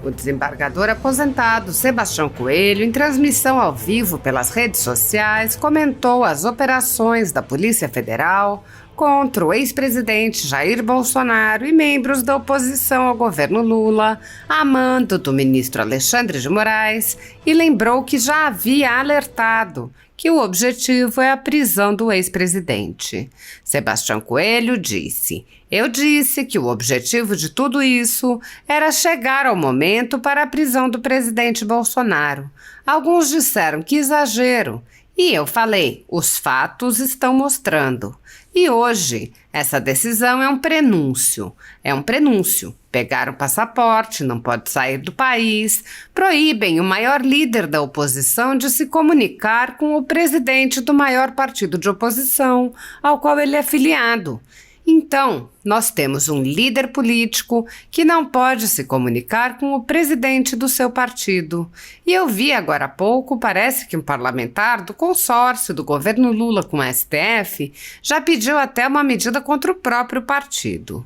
O desembargador aposentado Sebastião Coelho, em transmissão ao vivo pelas redes sociais, comentou as operações da Polícia Federal contra o ex-presidente Jair Bolsonaro e membros da oposição ao governo Lula, a mando do ministro Alexandre de Moraes, e lembrou que já havia alertado que o objetivo é a prisão do ex-presidente. Sebastião Coelho disse: "Eu disse que o objetivo de tudo isso era chegar ao momento para a prisão do presidente Bolsonaro. Alguns disseram que exagero, e eu falei, os fatos estão mostrando. E hoje, essa decisão é um prenúncio. Pegaram o passaporte, não pode sair do país, proíbem o maior líder da oposição de se comunicar com o presidente do maior partido de oposição, ao qual ele é filiado. Então, nós temos um líder político que não pode se comunicar com o presidente do seu partido. E eu vi agora há pouco, parece que um parlamentar do consórcio do governo Lula com o STF já pediu até uma medida contra o próprio partido."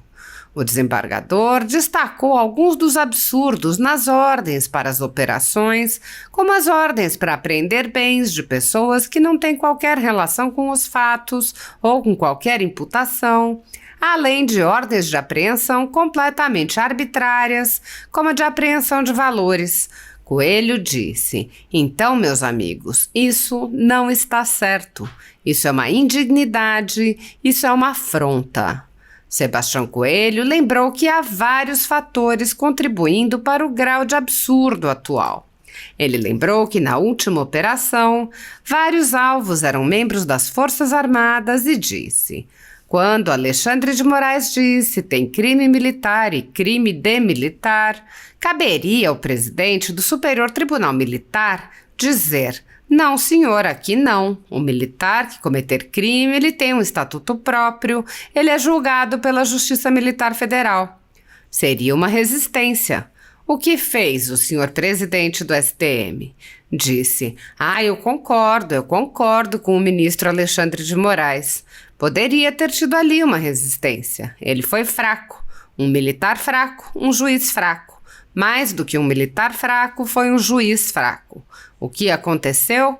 O desembargador destacou alguns dos absurdos nas ordens para as operações, como as ordens para apreender bens de pessoas que não têm qualquer relação com os fatos ou com qualquer imputação, além de ordens de apreensão completamente arbitrárias, como a de apreensão de valores. Coelho disse: "Então, meus amigos, isso não está certo. Isso é uma indignidade, isso é uma afronta." Sebastião Coelho lembrou que há vários fatores contribuindo para o grau de absurdo atual. Ele lembrou que na última operação, vários alvos eram membros das Forças Armadas e disse: "Quando Alexandre de Moraes disse tem crime militar e crime demilitar, caberia ao presidente do Superior Tribunal Militar dizer: não, senhor, aqui não. O militar que cometer crime, ele tem um estatuto próprio, ele é julgado pela Justiça Militar Federal." Seria uma resistência. O que fez o senhor presidente do STM? Disse: eu concordo com o ministro Alexandre de Moraes. Poderia ter tido ali uma resistência. Ele foi fraco. Um militar fraco, um juiz fraco. Mais do que um militar fraco, foi um juiz fraco. O que aconteceu?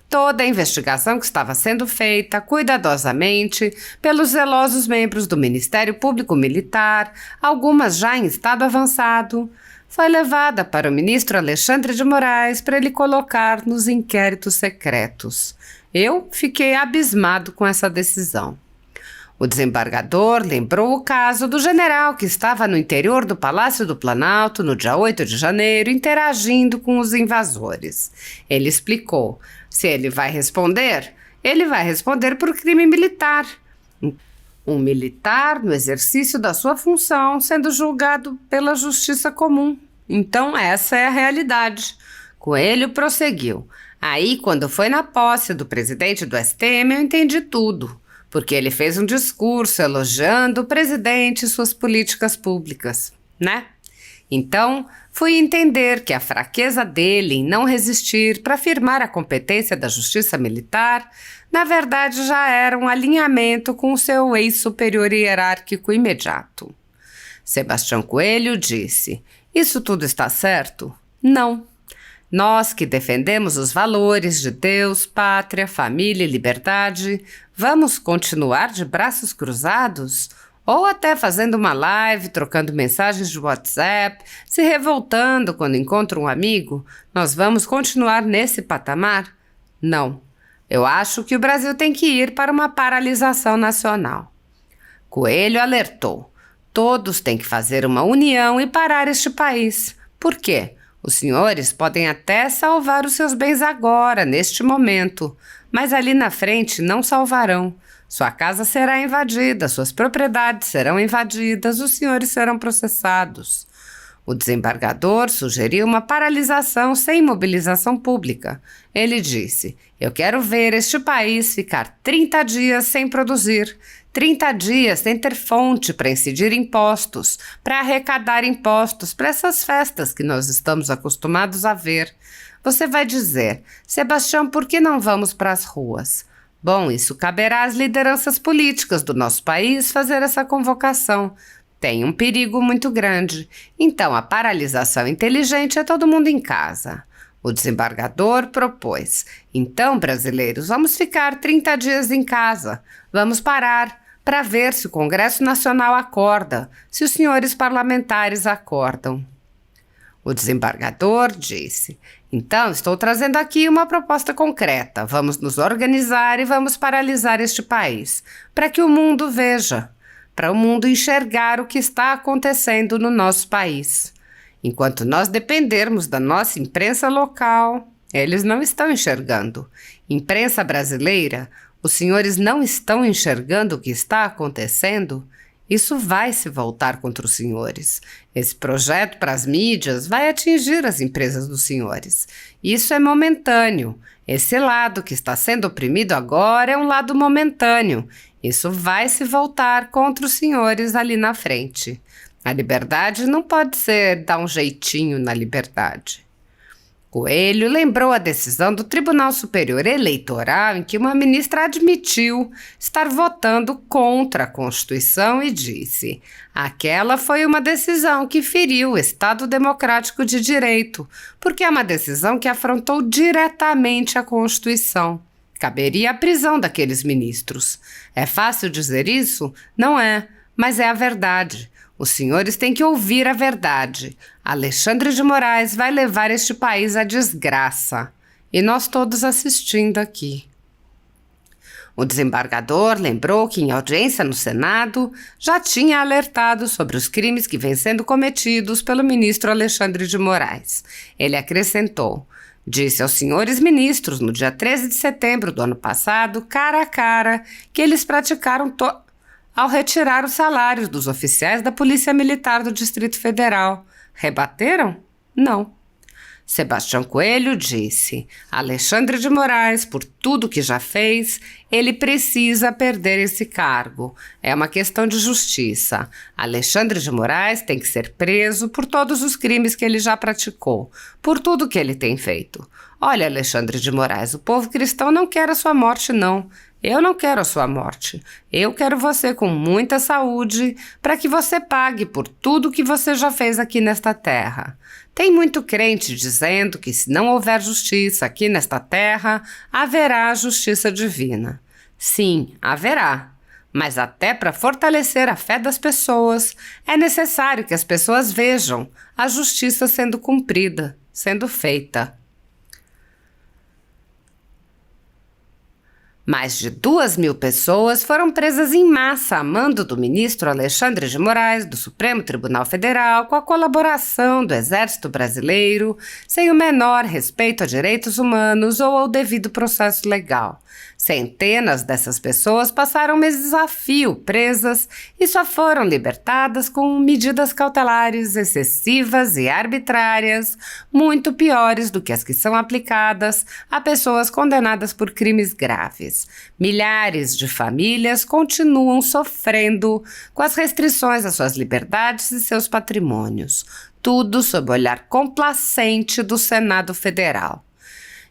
Toda a investigação que estava sendo feita cuidadosamente pelos zelosos membros do Ministério Público Militar, algumas já em estado avançado, foi levada para o ministro Alexandre de Moraes para ele colocar nos inquéritos secretos. Eu fiquei abismado com essa decisão. O desembargador lembrou o caso do general que estava no interior do Palácio do Planalto no dia 8 de janeiro interagindo com os invasores. Ele explicou: se ele vai responder por crime militar. Um militar no exercício da sua função sendo julgado pela justiça comum. Então essa é a realidade. Coelho prosseguiu: aí quando foi na posse do presidente do STM eu entendi tudo. Porque ele fez um discurso elogiando o presidente e suas políticas públicas, né? Então, fui entender que a fraqueza dele em não resistir para afirmar a competência da justiça militar, na verdade já era um alinhamento com o seu ex-superior hierárquico imediato. Sebastião Coelho disse: "Isso tudo está certo?" Não. Nós que defendemos os valores de Deus, pátria, família e liberdade, vamos continuar de braços cruzados? Ou até fazendo uma live, trocando mensagens de WhatsApp, se revoltando quando encontra um amigo? Nós vamos continuar nesse patamar? Não. Eu acho que o Brasil tem que ir para uma paralisação nacional. Coelho alertou: todos têm que fazer uma união e parar este país. Por quê? Os senhores podem até salvar os seus bens agora, neste momento, mas ali na frente não salvarão. Sua casa será invadida, suas propriedades serão invadidas, os senhores serão processados. O desembargador sugeriu uma paralisação sem mobilização pública. Ele disse: eu quero ver este país ficar 30 dias sem produzir, 30 dias sem ter fonte para incidir impostos, para arrecadar impostos para essas festas que nós estamos acostumados a ver. Você vai dizer: Sebastião, por que não vamos para as ruas? Bom, isso caberá às lideranças políticas do nosso país fazer essa convocação. Tem um perigo muito grande. Então, a paralisação inteligente é todo mundo em casa. O desembargador propôs: então, brasileiros, vamos ficar 30 dias em casa. Vamos parar para ver se o Congresso Nacional acorda, se os senhores parlamentares acordam. O desembargador disse: então, estou trazendo aqui uma proposta concreta. Vamos nos organizar e vamos paralisar este país, para que o mundo veja, para o mundo enxergar o que está acontecendo no nosso país. Enquanto nós dependermos da nossa imprensa local, eles não estão enxergando. Imprensa brasileira, os senhores não estão enxergando o que está acontecendo? Isso vai se voltar contra os senhores. Esse projeto para as mídias vai atingir as empresas dos senhores. Isso é momentâneo. Esse lado que está sendo oprimido agora é um lado momentâneo. Isso vai se voltar contra os senhores ali na frente. A liberdade não pode ser dar um jeitinho na liberdade. Coelho lembrou a decisão do Tribunal Superior Eleitoral em que uma ministra admitiu estar votando contra a Constituição e disse: aquela foi uma decisão que feriu o Estado Democrático de Direito, porque é uma decisão que afrontou diretamente a Constituição. Caberia a prisão daqueles ministros. É fácil dizer isso? Não é, mas é a verdade. Os senhores têm que ouvir a verdade. Alexandre de Moraes vai levar este país à desgraça. E nós todos assistindo aqui. O desembargador lembrou que em audiência no Senado já tinha alertado sobre os crimes que vêm sendo cometidos pelo ministro Alexandre de Moraes. Ele acrescentou: disse aos senhores ministros no dia 13 de setembro do ano passado, cara a cara, que eles praticaram ao retirar os salários dos oficiais da Polícia Militar do Distrito Federal. Rebateram? Não. Sebastião Coelho disse: Alexandre de Moraes, por tudo que já fez, ele precisa perder esse cargo. É uma questão de justiça. Alexandre de Moraes tem que ser preso por todos os crimes que ele já praticou, por tudo que ele tem feito. Olha, Alexandre de Moraes, o povo cristão não quer a sua morte, não. Eu não quero a sua morte. Eu quero você com muita saúde para que você pague por tudo que você já fez aqui nesta terra. Tem muito crente dizendo que se não houver justiça aqui nesta terra, haverá justiça divina. Sim, haverá. Mas até para fortalecer a fé das pessoas, é necessário que as pessoas vejam a justiça sendo cumprida, sendo feita. Mais de 2.000 pessoas foram presas em massa a mando do ministro Alexandre de Moraes, do Supremo Tribunal Federal, com a colaboração do Exército Brasileiro, sem o menor respeito a direitos humanos ou ao devido processo legal. Centenas dessas pessoas passaram meses a fio presas e só foram libertadas com medidas cautelares excessivas e arbitrárias, muito piores do que as que são aplicadas a pessoas condenadas por crimes graves. Milhares de famílias continuam sofrendo com as restrições às suas liberdades e seus patrimônios, tudo sob o olhar complacente do Senado Federal.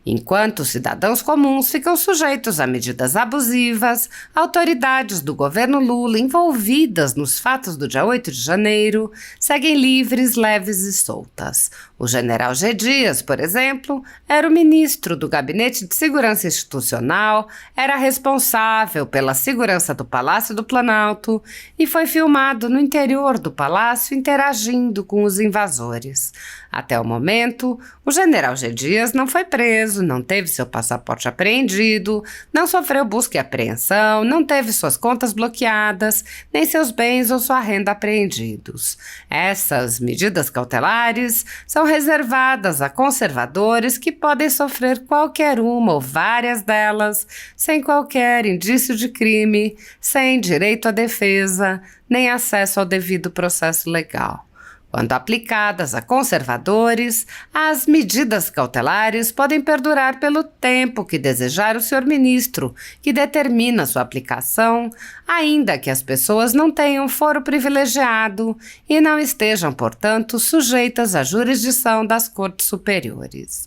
Enquanto cidadãos comuns ficam sujeitos a medidas abusivas, autoridades do governo Lula envolvidas nos fatos do dia 8 de janeiro seguem livres, leves e soltas. O general G. Dias, por exemplo, era o ministro do Gabinete de Segurança Institucional, era responsável pela segurança do Palácio do Planalto e foi filmado no interior do palácio interagindo com os invasores. Até o momento, o general G. Dias não foi preso, não teve seu passaporte apreendido, não sofreu busca e apreensão, não teve suas contas bloqueadas, nem seus bens ou sua renda apreendidos. Essas medidas cautelares são reservadas a conservadores que podem sofrer qualquer uma ou várias delas, sem qualquer indício de crime, sem direito à defesa, nem acesso ao devido processo legal. Quando aplicadas a conservadores, as medidas cautelares podem perdurar pelo tempo que desejar o senhor ministro, que determina sua aplicação, ainda que as pessoas não tenham foro privilegiado e não estejam, portanto, sujeitas à jurisdição das cortes superiores.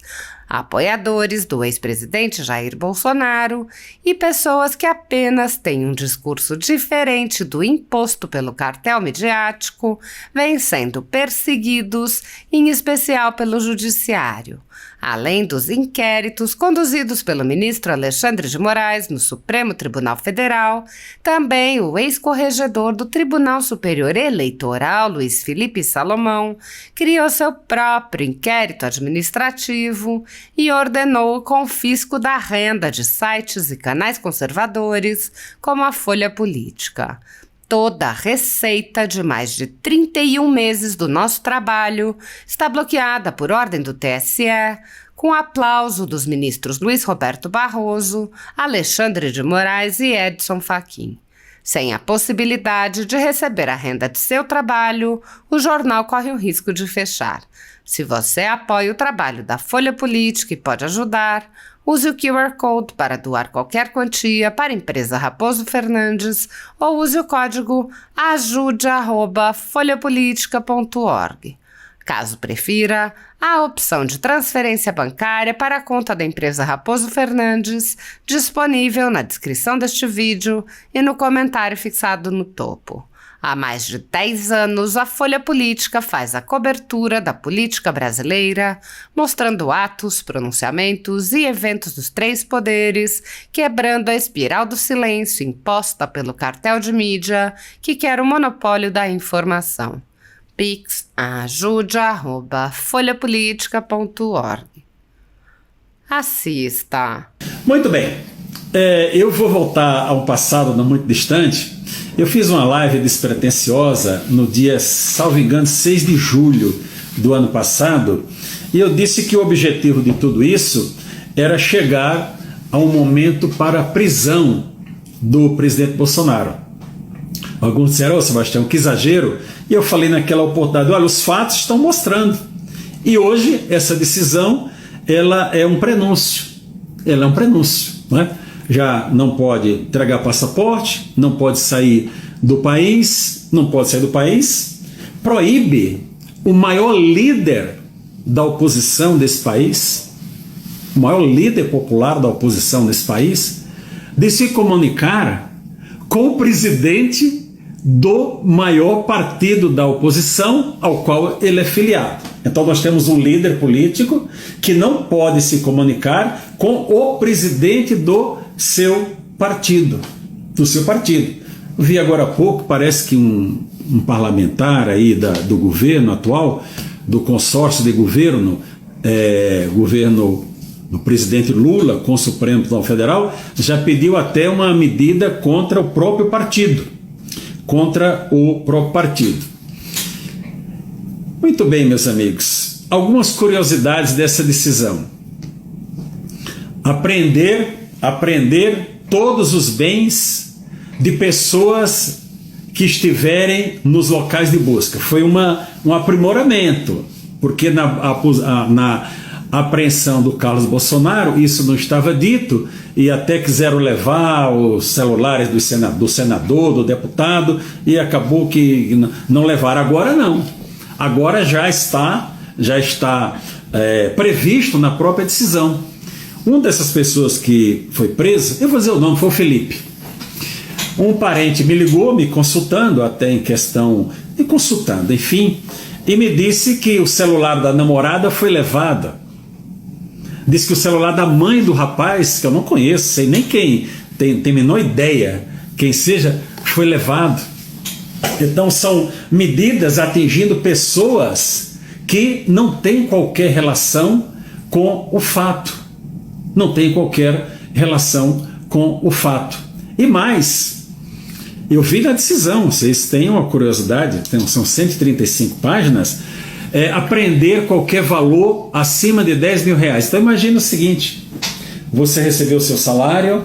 apoiadores do ex-presidente Jair Bolsonaro e pessoas que apenas têm um discurso diferente do imposto pelo cartel midiático vêm sendo perseguidos, em especial pelo judiciário. Além dos inquéritos conduzidos pelo ministro Alexandre de Moraes no Supremo Tribunal Federal, também o ex-corregedor do Tribunal Superior Eleitoral, Luiz Felipe Salomão, criou seu próprio inquérito administrativo e ordenou o confisco da renda de sites e canais conservadores, como a Folha Política. Toda a receita de mais de 31 meses do nosso trabalho está bloqueada por ordem do TSE, com aplauso dos ministros Luiz Roberto Barroso, Alexandre de Moraes e Edson Fachin. Sem a possibilidade de receber a renda de seu trabalho, o jornal corre o risco de fechar. Se você apoia o trabalho da Folha Política e pode ajudar, use o QR Code para doar qualquer quantia para a empresa Raposo Fernandes ou use o código ajude@folhapolitica.org. Caso prefira, há a opção de transferência bancária para a conta da empresa Raposo Fernandes, disponível na descrição deste vídeo e no comentário fixado no topo. Há mais de 10 anos, a Folha Política faz a cobertura da política brasileira, mostrando atos, pronunciamentos e eventos dos três poderes, quebrando a espiral do silêncio imposta pelo cartel de mídia que quer o monopólio da informação. Pix ajude@folhapolitica.org. Assista. Muito bem, eu vou voltar a um passado não muito distante. Eu fiz uma live despretensiosa no dia, salvo engano, 6 de julho do ano passado, e eu disse que o objetivo de tudo isso era chegar a um momento para a prisão do presidente Bolsonaro. Alguns disseram: Sebastião, que exagero. E eu falei naquela oportunidade: olha, os fatos estão mostrando. E hoje essa decisão ela é um prenúncio. Ela é um prenúncio, não é? Já não pode entregar passaporte, não pode sair do país, proíbe o maior líder da oposição desse país, o maior líder popular da oposição desse país, de se comunicar com o presidente do maior partido da oposição ao qual ele é filiado. Então nós temos um líder político que não pode se comunicar com o presidente do seu partido. Vi agora há pouco, parece que um parlamentar aí do governo atual, do consórcio de governo do presidente Lula com o Supremo Tribunal Federal, já pediu até uma medida contra o próprio partido. Muito bem, meus amigos, algumas curiosidades dessa decisão. Apreender todos os bens de pessoas que estiverem nos locais de busca. Foi um aprimoramento, porque na apreensão do Carlos Bolsonaro isso não estava dito, e até quiseram levar os celulares do senador, do deputado, e acabou que não levaram. Agora não. Agora já está previsto na própria decisão. Uma dessas pessoas que foi presa, eu vou dizer o nome, foi o Felipe. Um parente me ligou, me consultando, enfim, e me disse que o celular da namorada foi levado. Disse que o celular da mãe do rapaz, que eu não conheço, sei nem quem, tem a menor ideia quem seja, foi levado. Então são medidas atingindo pessoas que não têm qualquer relação com o fato. E mais, eu vi na decisão, vocês têm uma curiosidade, são 135 páginas, apreender qualquer valor acima de 10 mil reais. Então imagina o seguinte: você recebeu o seu salário,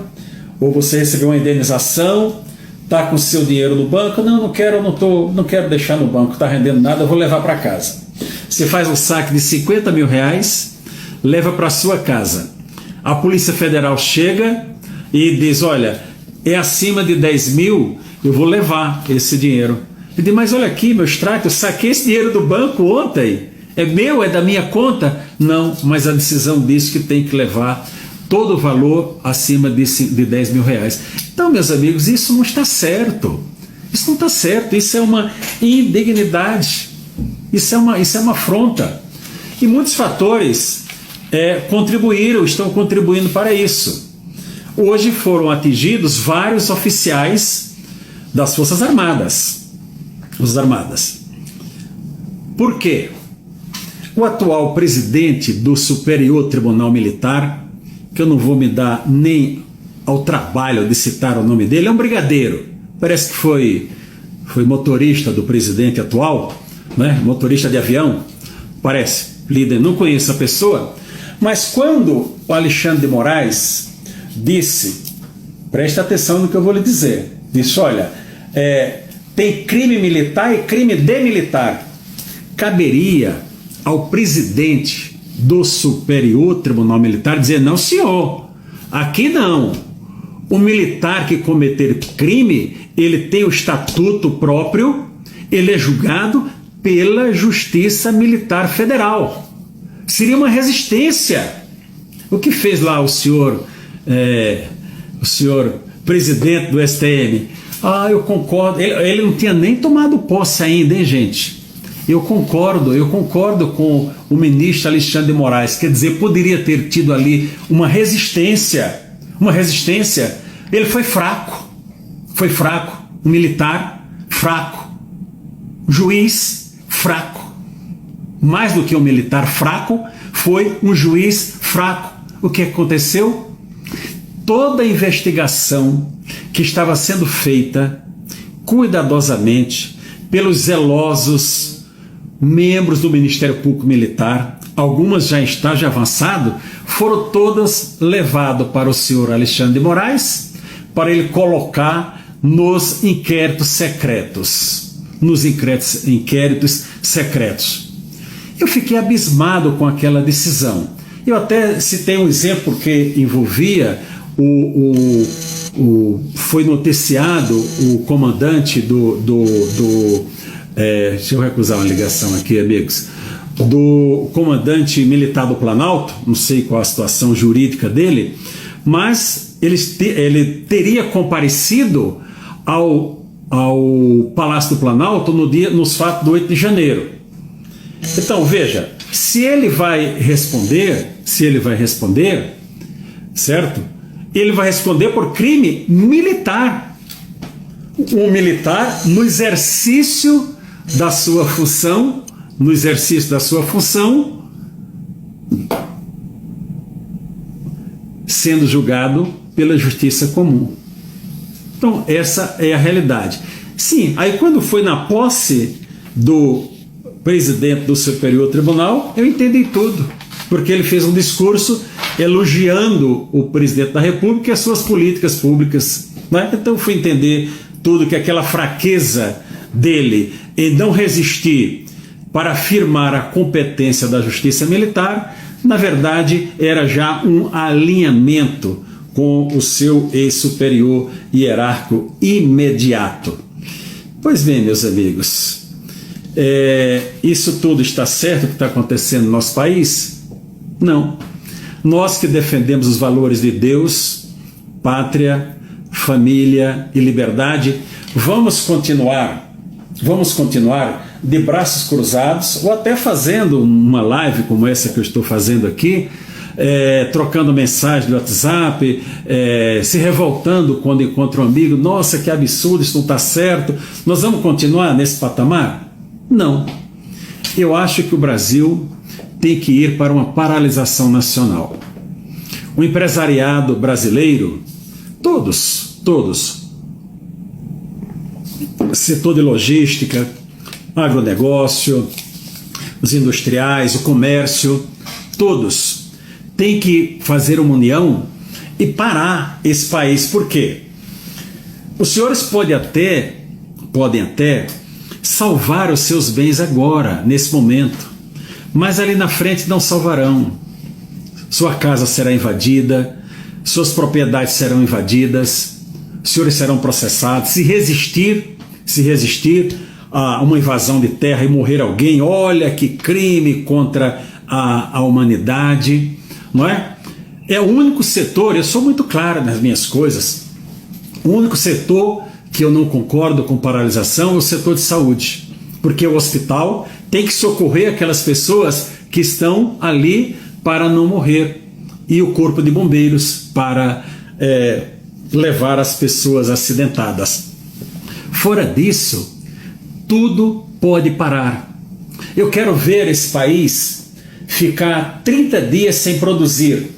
ou você recebeu uma indenização, está com o seu dinheiro no banco, não quero deixar no banco, está rendendo nada, eu vou levar para casa. Você faz um saque de 50 mil reais, leva para sua casa. A Polícia Federal chega e diz: olha, é acima de 10 mil, eu vou levar esse dinheiro. Ele diz: mas olha aqui, meu extrato, eu saquei esse dinheiro do banco ontem É meu, é da minha conta? Não, mas a decisão diz que tem que levar todo o valor acima de 10 mil reais. Então, meus amigos, isso não está certo. Isso não está certo, isso é uma indignidade, isso é uma afronta. E muitos fatores estão contribuindo para isso. Hoje foram atingidos vários oficiais das Forças Armadas. Por quê? O atual presidente do Superior Tribunal Militar, que eu não vou me dar nem ao trabalho de citar o nome dele, é um brigadeiro. Parece que foi motorista do presidente atual, né? Motorista de avião, parece. Líder, não conheço a pessoa, mas quando o Alexandre de Moraes disse, presta atenção no que eu vou lhe dizer, disse, olha, tem crime militar e crime de militar. Caberia ao presidente do Superior Tribunal Militar dizer, não senhor, aqui não. O militar que cometer crime, ele tem o estatuto próprio, ele é julgado pela Justiça Militar Federal. Seria uma resistência. O que fez lá o senhor presidente do STM? Eu concordo. Ele não tinha nem tomado posse ainda, hein, gente? Eu concordo com o ministro Alexandre de Moraes. Quer dizer, poderia ter tido ali uma resistência. Ele foi fraco. Um militar fraco. Um juiz fraco. Mais do que um militar fraco, foi um juiz fraco. O que aconteceu? Toda a investigação que estava sendo feita cuidadosamente pelos zelosos membros do Ministério Público Militar, algumas já em estágio avançado, foram todas levadas para o senhor Alexandre de Moraes para ele colocar nos inquéritos secretos. Eu fiquei abismado com aquela decisão. Eu até citei um exemplo que envolvia foi noticiado o comandante deixa eu recusar uma ligação aqui, amigos, do comandante militar do Planalto, não sei qual a situação jurídica dele, mas ele teria comparecido ao Palácio do Planalto nos fatos do 8 de janeiro. Então, veja, se ele vai responder, certo? Ele vai responder por crime militar. Um militar no exercício da sua função, sendo julgado pela justiça comum. Então, essa é a realidade. Sim, aí quando foi na posse do presidente do Superior Tribunal, eu entendi tudo, porque ele fez um discurso elogiando o presidente da República e as suas políticas públicas, né? Então eu fui entender tudo, que aquela fraqueza dele em não resistir para afirmar a competência da justiça militar, na verdade era já um alinhamento com o seu ex-superior hierárquico imediato. Pois bem, meus amigos, isso tudo está certo o que está acontecendo no nosso país? Não. Nós que defendemos os valores de Deus, pátria, família e liberdade, vamos continuar de braços cruzados, ou até fazendo uma live como essa que eu estou fazendo aqui, trocando mensagem do WhatsApp, se revoltando quando encontra um amigo. Nossa, que absurdo, isso não está certo. Nós vamos continuar nesse patamar? Não. Eu acho que o Brasil tem que ir para uma paralisação nacional. O empresariado brasileiro, todos, setor de logística, agronegócio, os industriais, o comércio, todos têm que fazer uma união e parar esse país. Por quê? Os senhores podem até salvar os seus bens agora, nesse momento, mas ali na frente não salvarão. Sua casa será invadida, suas propriedades serão invadidas, os senhores serão processados. Se resistir, uma invasão de terra e morrer alguém, olha que crime contra a humanidade, não é? É o único setor, eu sou muito claro nas minhas coisas, o único setor que eu não concordo com paralisação é o setor de saúde, porque o hospital tem que socorrer aquelas pessoas que estão ali para não morrer, e o corpo de bombeiros para levar as pessoas acidentadas. Fora disso, tudo pode parar. Eu quero ver esse país ficar 30 dias sem produzir,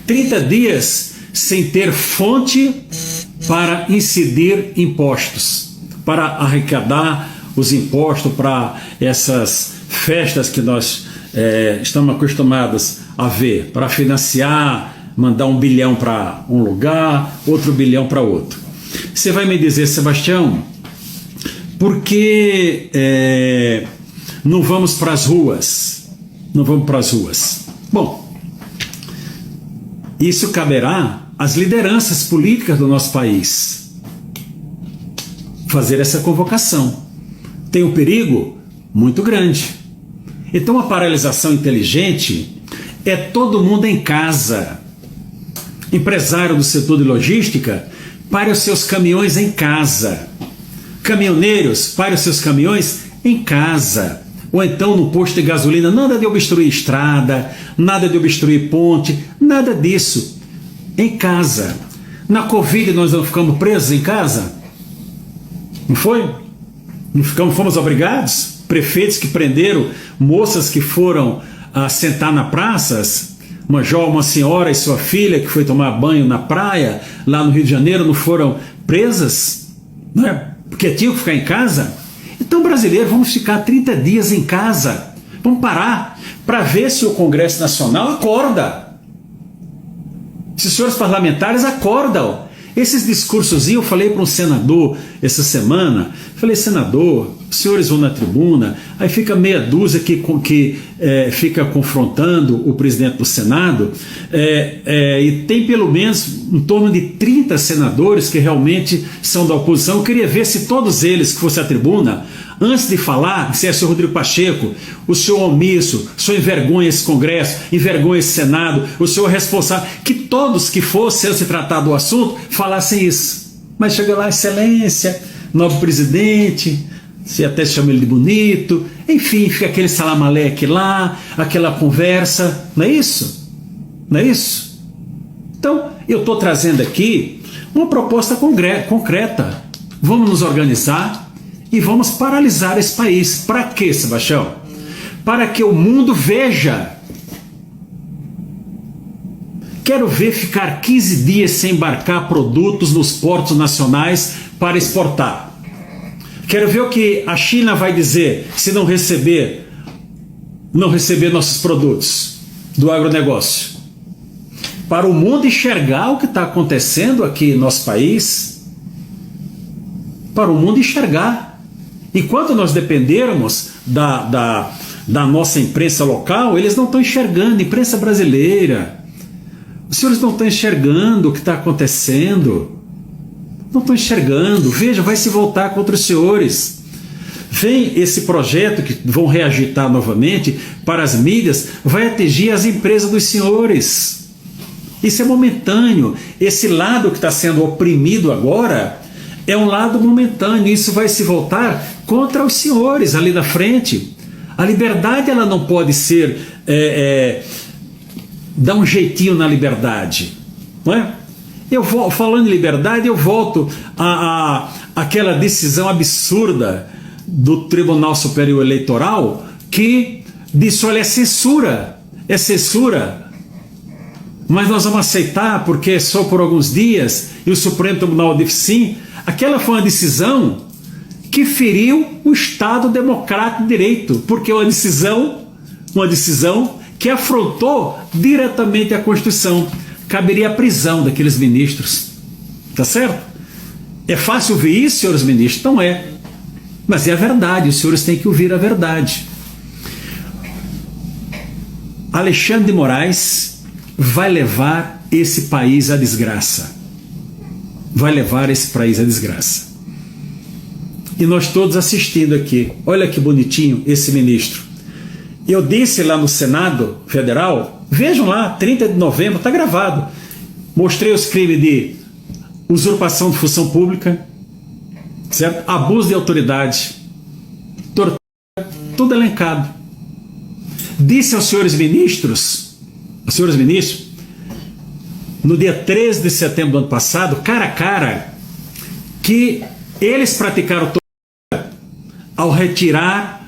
30 dias sem ter fonte para incidir impostos, para arrecadar os impostos para essas festas que nós estamos acostumados a ver, para financiar, mandar 1 bilhão para um lugar, outro bilhão para outro. Você vai me dizer, Sebastião, por que não vamos para as ruas? Não vamos para as ruas. Bom, isso caberá às lideranças políticas do nosso país fazer essa convocação. Tem um perigo muito grande. Então a paralisação inteligente é todo mundo em casa. Empresário do setor de logística, pare os seus caminhões em casa. Caminhoneiros, pare os seus caminhões em casa. Ou então no posto de gasolina, nada de obstruir estrada, nada de obstruir ponte, nada disso. Em casa. Na Covid nós não ficamos presos em casa? Não foi? Não fomos obrigados? Prefeitos que prenderam moças que foram sentar na praças, uma senhora e sua filha que foi tomar banho na praia, lá no Rio de Janeiro, não foram presas? Não é? Porque tinham que ficar em casa? Então, brasileiro, vamos ficar 30 dias em casa. Vamos parar para ver se o Congresso Nacional acorda. Se os senhores parlamentares acordam. Esses discursos, eu falei para um senador essa semana, falei, senador, os senhores vão na tribuna, aí fica meia dúzia que fica confrontando o presidente do Senado, e tem pelo menos em torno de 30 senadores que realmente são da oposição. Eu queria ver se todos eles que fossem à tribuna, antes de falar, dissesse, senhor Rodrigo Pacheco, o senhor omisso, o senhor envergonha esse Congresso, envergonha esse Senado, o senhor é responsável, que todos que fossem se tratar do assunto falassem isso. Mas chega lá, excelência, novo presidente, se até chama ele de bonito, enfim, fica aquele salamaleque lá, aquela conversa, não é isso? Não é isso? Então, eu estou trazendo aqui uma proposta concreta. Vamos nos organizar e vamos paralisar esse país. Para quê, Sebastião? Para que o mundo veja. Quero ver ficar 15 dias sem embarcar produtos nos portos nacionais para exportar. Quero ver o que a China vai dizer se não receber nossos produtos do agronegócio. Para o mundo enxergar o que está acontecendo aqui no nosso país. Para o mundo enxergar. Enquanto nós dependermos da nossa imprensa local, eles não estão enxergando, imprensa brasileira. Os senhores não estão enxergando o que está acontecendo. Não estão enxergando. Veja, vai se voltar contra os senhores. Vem esse projeto que vão reagitar novamente para as mídias, vai atingir as empresas dos senhores. Isso é momentâneo. Esse lado que está sendo oprimido agora é um lado momentâneo. Isso vai se voltar contra os senhores ali na frente. A liberdade, ela não pode ser dar um jeitinho na liberdade, não é? Falando em liberdade, eu volto àquela decisão absurda do Tribunal Superior Eleitoral que disse, olha, é censura, mas nós vamos aceitar porque é só por alguns dias, e o Supremo Tribunal disse sim. Aquela foi uma decisão que feriu o Estado Democrático de Direito, porque é uma decisão que afrontou diretamente a Constituição. Caberia a prisão daqueles ministros. Tá certo? É fácil ouvir isso, senhores ministros? Não é. Mas é a verdade, os senhores têm que ouvir a verdade. Alexandre de Moraes vai levar esse país à desgraça. Vai levar esse país à desgraça. e nós todos assistindo aqui. Olha que bonitinho esse ministro. Eu disse lá no Senado Federal, vejam lá, 30 de novembro, está gravado. Mostrei os crimes de usurpação de função pública, certo? Abuso de autoridade, tortura, tudo elencado. Disse aos senhores ministros, no dia 13 de setembro do ano passado, cara a cara, que eles praticaram tortura ao retirar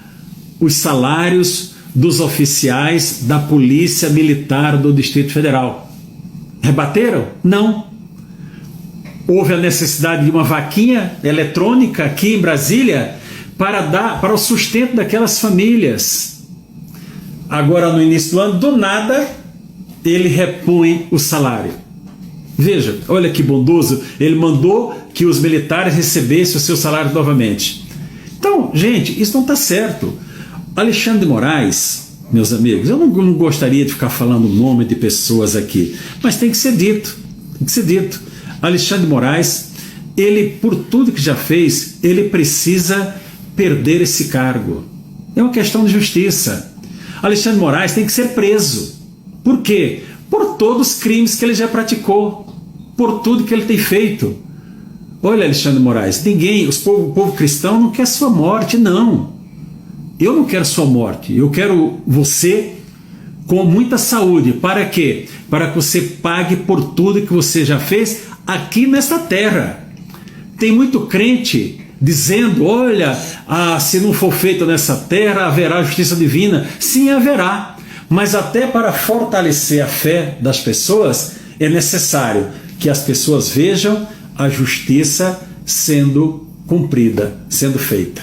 os salários dos oficiais da Polícia Militar do Distrito Federal. Rebateram? Não. Houve a necessidade de uma vaquinha eletrônica aqui em Brasília para o sustento daquelas famílias. Agora, no início do ano, do nada, ele repõe o salário. Veja, olha que bondoso, ele mandou que os militares recebessem o seu salário novamente. Então, gente, isso não está certo. Alexandre de Moraes, meus amigos, eu não gostaria de ficar falando o nome de pessoas aqui, mas tem que ser dito, Alexandre de Moraes, ele, por tudo que já fez, ele precisa perder esse cargo. É uma questão de justiça. Alexandre de Moraes tem que ser preso. Por quê? Por todos os crimes que ele já praticou, por tudo que ele tem feito. Olha, Alexandre de Moraes, o povo cristão não quer sua morte, não. Eu não quero sua morte, eu quero você com muita saúde. Para quê? Para que você pague por tudo que você já fez aqui nesta terra. Tem muito crente dizendo, olha, se não for feito nessa terra, haverá justiça divina. Sim, haverá. Mas até para fortalecer a fé das pessoas, é necessário que as pessoas vejam a justiça sendo cumprida, sendo feita.